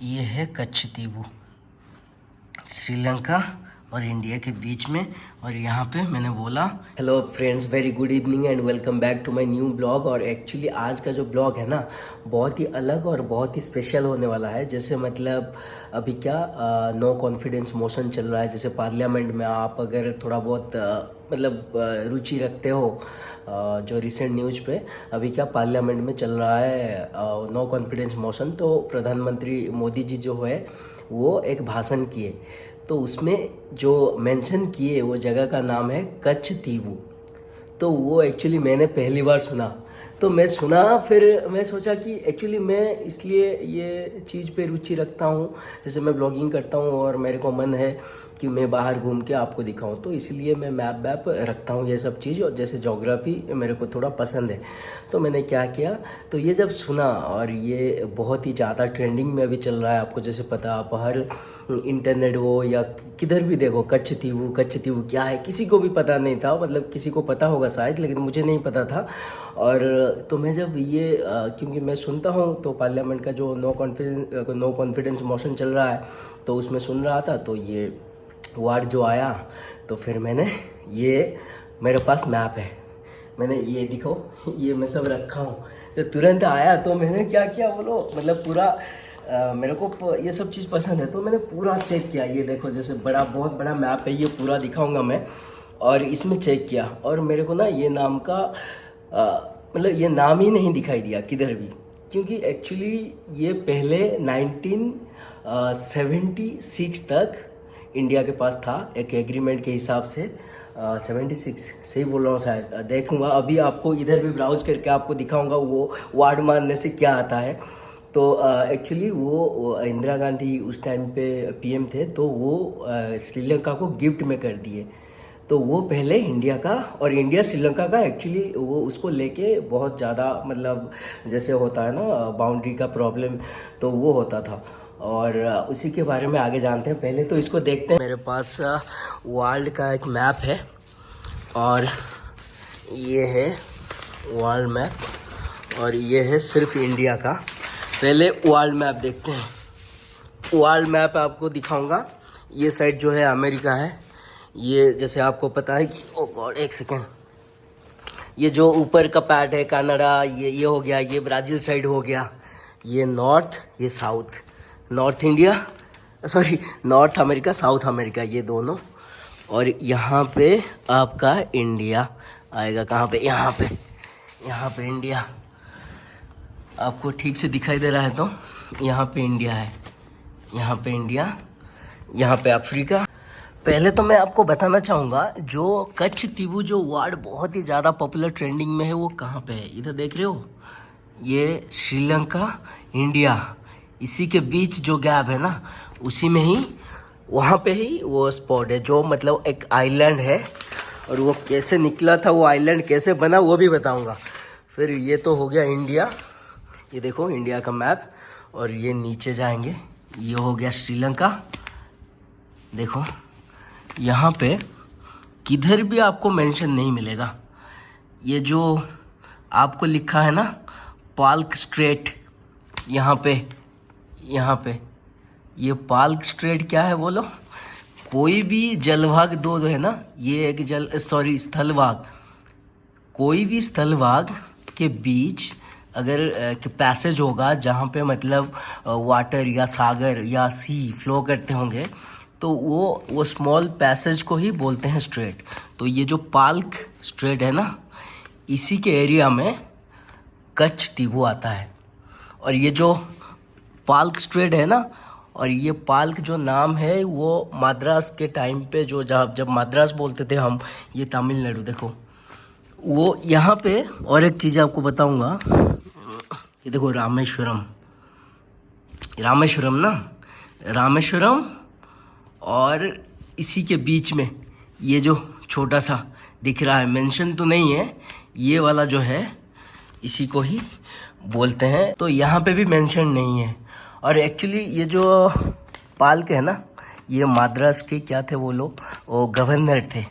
ये है कच्छ दीवू, श्रीलंका और इंडिया के बीच में। और यहाँ पे मैंने बोला hello friends, very good evening and welcome back to my new blog. और एक्चुअली आज का जो ब्लॉग है ना, बहुत ही अलग और बहुत ही स्पेशल होने वाला है। जैसे मतलब अभी क्या नो कॉन्फिडेंस मोशन चल रहा है। जैसे पार्लियामेंट में आप अगर थोड़ा बहुत रुचि रखते हो, जो रिसेंट न्यूज पे अभी क्या पार्लियामेंट में चल रहा है नो कॉन्फिडेंस मोशन। तो प्रधानमंत्री मोदी जी जो है वो एक भाषण किए, तो उसमें जो मेंशन किए वो जगह का नाम है कच्छ दीवू। तो वो एक्चुअली मैंने पहली बार सुना, तो मैं सुना, फिर मैं सोचा कि एक्चुअली मैं इसलिए ये चीज़ पे रुचि रखता हूँ। जैसे मैं ब्लॉगिंग करता हूँ और मेरे को मन है कि मैं बाहर घूम के आपको दिखाऊं, तो इसलिए मैं मैप वैप रखता हूँ ये सब चीज़। और जैसे ज्योग्राफी मेरे को थोड़ा पसंद है, तो मैंने क्या किया, तो ये जब सुना, और ये बहुत ही ज़्यादा ट्रेंडिंग में अभी चल रहा है। आपको जैसे पता, आप हर इंटरनेट हो या किधर भी देखो कच्छ दीवू क्या है, किसी को भी पता नहीं था। मतलब किसी को पता होगा शायद, लेकिन मुझे नहीं पता था। और तो मैं जब ये क्योंकि मैं सुनता हूँ, तो पार्लियामेंट का जो नो कॉन्फिडेंस मोशन चल रहा है, तो उसमें सुन रहा था, तो ये वर्ड जो आया, तो फिर मैंने ये मेरे पास मैप है, मैंने ये दिखो, ये मैं सब रखा हूँ। तो तुरंत आया, तो मैंने क्या किया बोलो, मतलब पूरा मेरे को ये सब चीज़ पसंद है, तो मैंने पूरा चेक किया। ये देखो, जैसे बहुत बड़ा मैप है, ये पूरा दिखाऊंगा मैं। और इसमें चेक किया, और मेरे को ना ये नाम का मतलब ये नाम ही नहीं दिखाई दिया किधर भी, क्योंकि एक्चुअली ये पहले 1976 तक इंडिया के पास था एक एग्रीमेंट के हिसाब से। 76 सही बोल रहा हूँ शायद, देखूंगा अभी आपको इधर भी ब्राउज करके आपको दिखाऊंगा वो वार्ड मारने से क्या आता है। तो एक्चुअली वो इंदिरा गांधी उस टाइम पे पीएम थे, तो वो श्रीलंका को गिफ्ट में कर दिए। तो वो पहले इंडिया का, और इंडिया श्रीलंका का एक्चुअली वो उसको लेके बहुत ज़्यादा, मतलब जैसे होता है ना बाउंड्री का प्रॉब्लम, तो वो होता था। और उसी के बारे में आगे जानते हैं। पहले तो इसको देखते हैं। मेरे पास वर्ल्ड का एक मैप है, और ये है वर्ल्ड मैप, और ये है सिर्फ इंडिया का। पहले वर्ल्ड मैप देखते हैं। वर्ल्ड मैप आपको दिखाऊंगा। ये साइड जो है अमेरिका है, ये जैसे आपको पता है कि ओ गॉड एक सेकेंड, ये जो ऊपर का पार्ट है कनाडा, ये हो गया, ये ब्राज़ील साइड हो गया, ये नॉर्थ, ये south, north India, sorry north America, south America, ये दोनों। और यहाँ पे आपका इंडिया आएगा, कहाँ पे, यहाँ पे इंडिया आपको ठीक से दिखाई दे रहा है, तो यहाँ पे इंडिया है, यहाँ पे इंडिया, यहाँ पे अफ्रीका। पहले तो मैं आपको बताना चाहूँगा, जो कच्छ दीवू जो वर्ड बहुत ही ज़्यादा पॉपुलर ट्रेंडिंग में है, वो कहाँ पे है, इधर देख रहे हो, ये श्रीलंका इंडिया, इसी के बीच जो गैप है ना, उसी में ही, वहाँ पे ही वो स्पॉट है, जो मतलब एक आइलैंड है। और वो कैसे निकला था, वो आइलैंड कैसे बना, वो भी बताऊँगा। फिर ये तो हो गया इंडिया, ये देखो इंडिया का मैप। और ये नीचे जाएंगे, ये हो गया श्रीलंका। देखो यहाँ पे किधर भी आपको मेंशन नहीं मिलेगा, ये जो आपको लिखा है ना पाल्क स्ट्रेट, यहाँ पे ये पाल्क स्ट्रेट क्या है बोलो। कोई भी जलभाग दो जो है ना, ये एक स्थलभाग, कोई भी स्थलभाग के बीच अगर पैसेज होगा, जहाँ पे मतलब वाटर या सागर या सी फ्लो करते होंगे, तो वो स्मॉल पैसेज को ही बोलते हैं स्ट्रेट। तो ये जो पाल्क स्ट्रेट है ना, इसी के एरिया में कच्छ दीवू आता है। और ये जो पाल्क स्ट्रेट है ना, और ये पाल्क जो नाम है, वो मद्रास के टाइम पे, जो जब मद्रास बोलते थे हम, ये तमिलनाडु, देखो वो यहाँ पे। और एक चीज़ आपको बताऊंगा, ये देखो रामेश्वरम और इसी के बीच में ये जो छोटा सा दिख रहा है, मेंशन तो नहीं है, ये वाला जो है इसी को ही बोलते हैं। तो यहाँ पे भी मेंशन नहीं है। और एक्चुअली ये जो पाल्क है ना, ये मद्रास के क्या थे वो लोग, वो गवर्नर थे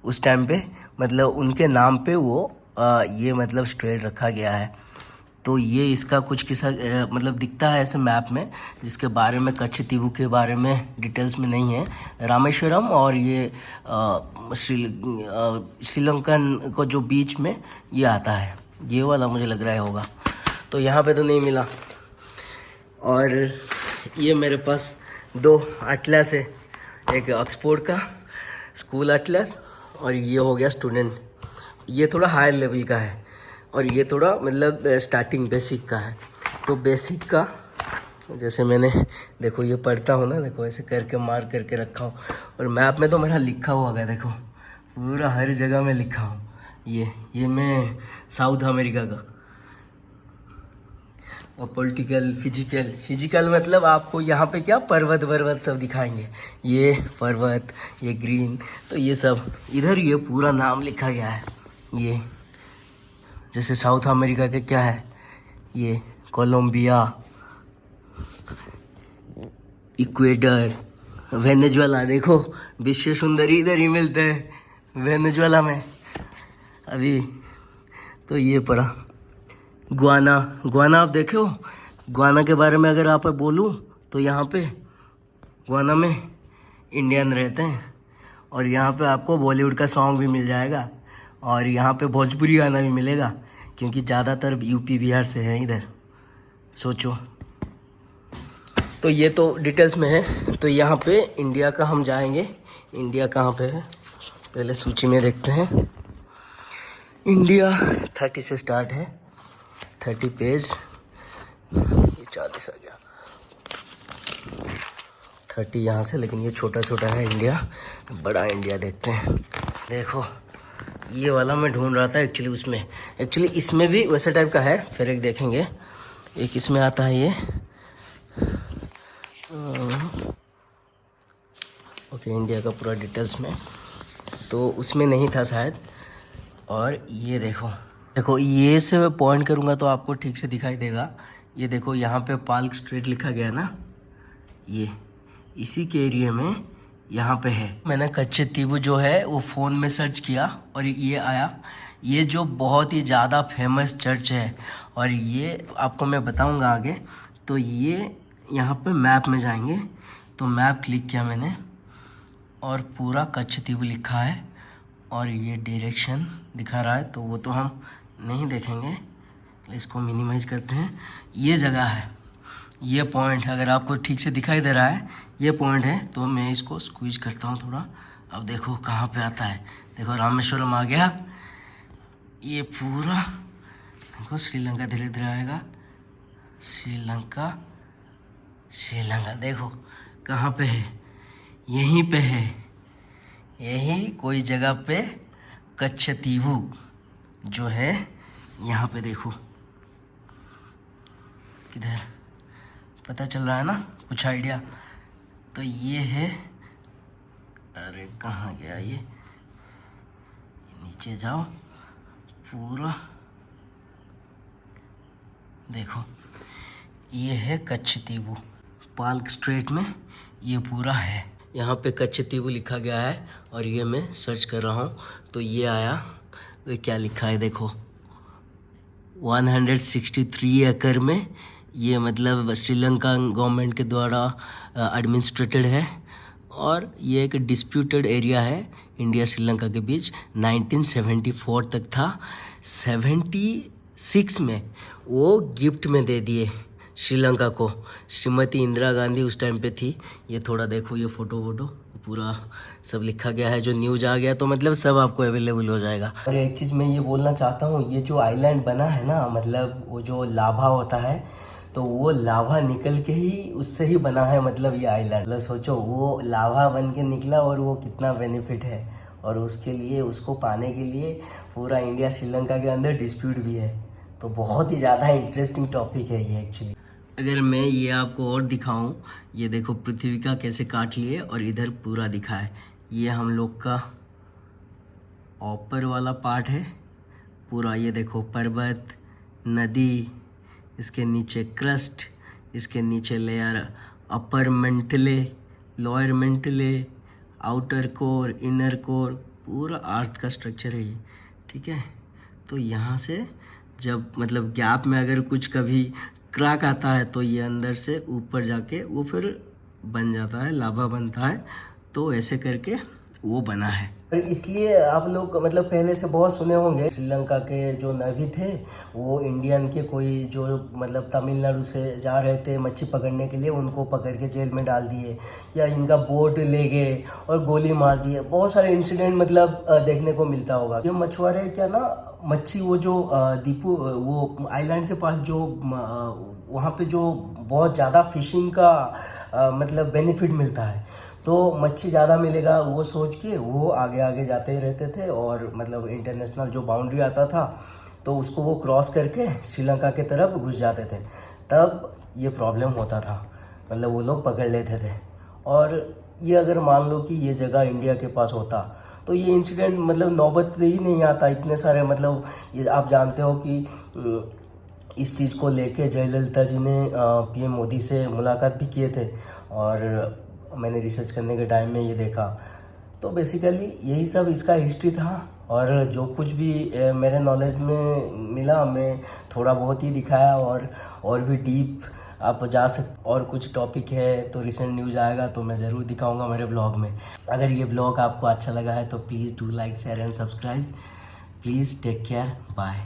उस टाइम पे, मतलब उनके नाम पे वो ये मतलब स्ट्रेट रखा गया है। तो ये इसका कुछ किस्सा मतलब दिखता है ऐसे मैप में, जिसके बारे में कच्छ तीवू के बारे में डिटेल्स में नहीं है। रामेश्वरम और ये श्रीलंकन को जो बीच में ये आता है, ये वाला मुझे लग रहा है होगा। तो यहाँ पे तो नहीं मिला। और ये मेरे पास 2 एटलस है, एक ऑक्सफोर्ड का स्कूल एटलस और ये हो गया स्टूडेंट। ये थोड़ा हायर लेवल का है और ये थोड़ा मतलब स्टार्टिंग बेसिक का है। तो बेसिक का जैसे मैंने देखो ये पढ़ता हूँ ना, देखो ऐसे करके मार करके रखा हूँ और मैप में तो मेरा लिखा हुआ है, देखो पूरा हर जगह में लिखा हूँ। ये मैं साउथ अमेरिका का। और पॉलिटिकल फिजिकल मतलब आपको यहाँ पे क्या पर्वत सब दिखाएंगे, ये पर्वत, ये ग्रीन, तो ये सब इधर ये पूरा नाम लिखा गया है। ये जैसे साउथ अमेरिका के क्या है, ये कोलंबिया, इक्वेडर, वेनेजुएला। देखो विश्व सुंदरी इधर ही मिलते हैं वेनेजुएला में अभी। तो ये पड़ा गुआना आप देखे हो? गुआना के बारे में अगर आप बोलूँ तो यहाँ पे गुआना में इंडियन रहते हैं और यहाँ पे आपको बॉलीवुड का सॉन्ग भी मिल जाएगा और यहाँ पे भोजपुरी गाना भी मिलेगा, क्योंकि ज़्यादातर यूपी बिहार से हैं इधर, सोचो। तो ये तो डिटेल्स में है। तो यहाँ पे इंडिया का हम जाएंगे। इंडिया कहाँ पे है पहले सूची में देखते हैं। इंडिया 30 से स्टार्ट है, 30 पेज, ये 40 आ गया, 30 यहाँ से, लेकिन ये छोटा छोटा है इंडिया। बड़ा इंडिया देखते हैं। देखो ये वाला मैं ढूंढ रहा था एक्चुअली इसमें भी वैसे टाइप का है, फिर एक देखेंगे। एक इसमें आता है ये, ओके, इंडिया का पूरा डिटेल्स में, तो उसमें नहीं था शायद। और ये देखो ये से मैं पॉइंट करूँगा तो आपको ठीक से दिखाई देगा। ये देखो यहाँ पे पार्क स्ट्रीट लिखा गया ना, ये इसी के एरिया में यहाँ पे है। मैंने कच्छ तीवू जो है वो फ़ोन में सर्च किया और ये आया। ये जो बहुत ही ज़्यादा फेमस चर्च है और ये आपको मैं बताऊँगा आगे। तो ये यहाँ पे मैप में जाएंगे, तो मैप क्लिक किया मैंने और पूरा कच्छ तीवू लिखा है और ये डायरेक्शन दिखा रहा है, तो वो तो हम नहीं देखेंगे, इसको मिनिमाइज करते हैं। ये जगह है, ये पॉइंट अगर आपको ठीक से दिखाई दे रहा है, ये पॉइंट है। तो मैं इसको स्क्वीज करता हूँ थोड़ा। अब देखो कहाँ पे आता है, देखो रामेश्वरम आ गया। ये पूरा देखो श्रीलंका धीरे धीरे आएगा, श्रीलंका देखो कहाँ पे है, यहीं पे है, यही कोई जगह पे कच्छ तीवू जो है यहाँ पे। देखो किधर पता चल रहा है ना कुछ आइडिया? तो ये है, अरे कहाँ गया ये नीचे जाओ, पूरा देखो ये है कच्छ तीवू, पार्क स्ट्रीट में ये पूरा है। यहाँ पे कच्छ तीवू लिखा गया है और ये मैं सर्च कर रहा हूँ तो ये आया। तो क्या लिखा है देखो, 163 एकड़ में ये मतलब श्रीलंका गवर्नमेंट के द्वारा एडमिनिस्ट्रेटेड है और ये एक डिस्प्यूटेड एरिया है इंडिया श्रीलंका के बीच। 1974 तक था, 76 में वो गिफ्ट में दे दिए श्रीलंका को। श्रीमती इंदिरा गांधी उस टाइम पे थी। ये थोड़ा देखो, ये फोटो पूरा सब लिखा गया है। जो न्यूज आ गया तो मतलब सब आपको अवेलेबल हो जाएगा। और एक चीज़ मैं ये बोलना चाहता हूँ, ये जो आइलैंड बना है ना, मतलब वो जो लावा होता है, तो वो लावा निकल के ही उससे ही बना है मतलब ये आइलैंड। मतलब सोचो वो लावा बन के निकला और वो कितना बेनिफिट है, और उसके लिए उसको पाने के लिए पूरा इंडिया श्रीलंका के अंदर डिस्प्यूट भी है। तो बहुत ही ज़्यादा इंटरेस्टिंग टॉपिक है ये एक्चुअली। अगर मैं ये आपको और दिखाऊं, ये देखो पृथ्वी का कैसे काट लिए और इधर पूरा दिखा है। ये हम लोग का ऊपर वाला पार्ट है पूरा। ये देखो पर्वत, नदी, इसके नीचे क्रस्ट, इसके नीचे layer upper mantle, lower mantle, outer core, inner core, पूरा अर्थ का स्ट्रक्चर है ये, ठीक है। तो यहाँ से जब मतलब गैप में अगर कुछ कभी क्रैक आता है तो ये अंदर से ऊपर जाके वो फिर बन जाता है, लावा बनता है। तो ऐसे करके वो बना है। इसलिए आप लोग मतलब पहले से बहुत सुने होंगे, श्रीलंका के जो नवी थे वो इंडियन के कोई जो मतलब तमिलनाडु से जा रहे थे मच्छी पकड़ने के लिए, उनको पकड़ के जेल में डाल दिए, या इनका बोट ले गए और गोली मार दिए। बहुत सारे इंसिडेंट मतलब देखने को मिलता होगा। ये मछुआरे क्या ना, मच्छी वो जो दीपू वो आइलैंड के पास जो वहाँ पे जो बहुत ज़्यादा फिशिंग का मतलब बेनिफिट मिलता है, तो मच्छी ज़्यादा मिलेगा वो सोच के वो आगे आगे जाते ही रहते थे। और मतलब इंटरनेशनल जो बाउंड्री आता था तो उसको वो क्रॉस करके श्रीलंका के तरफ घुस जाते थे। तब ये प्रॉब्लम होता था, मतलब वो लोग पकड़ लेते थे। और ये अगर मान लो कि ये जगह इंडिया के पास होता तो ये इंसिडेंट मतलब नौबत ही नहीं आता। इतने सारे मतलब ये आप जानते हो कि इस चीज़ को लेके जयललिता जी ने पीएम मोदी से मुलाकात भी किए थे, और मैंने रिसर्च करने के टाइम में ये देखा। तो बेसिकली यही सब इसका हिस्ट्री था, और जो कुछ भी मेरे नॉलेज में मिला मैं थोड़ा बहुत ही दिखाया। और भी डीप आप जा सकते, और कुछ टॉपिक है तो रिसेंट न्यूज़ आएगा तो मैं ज़रूर दिखाऊंगा मेरे ब्लॉग में। अगर ये ब्लॉग आपको अच्छा लगा है तो please do like, share and subscribe. Please take care, bye.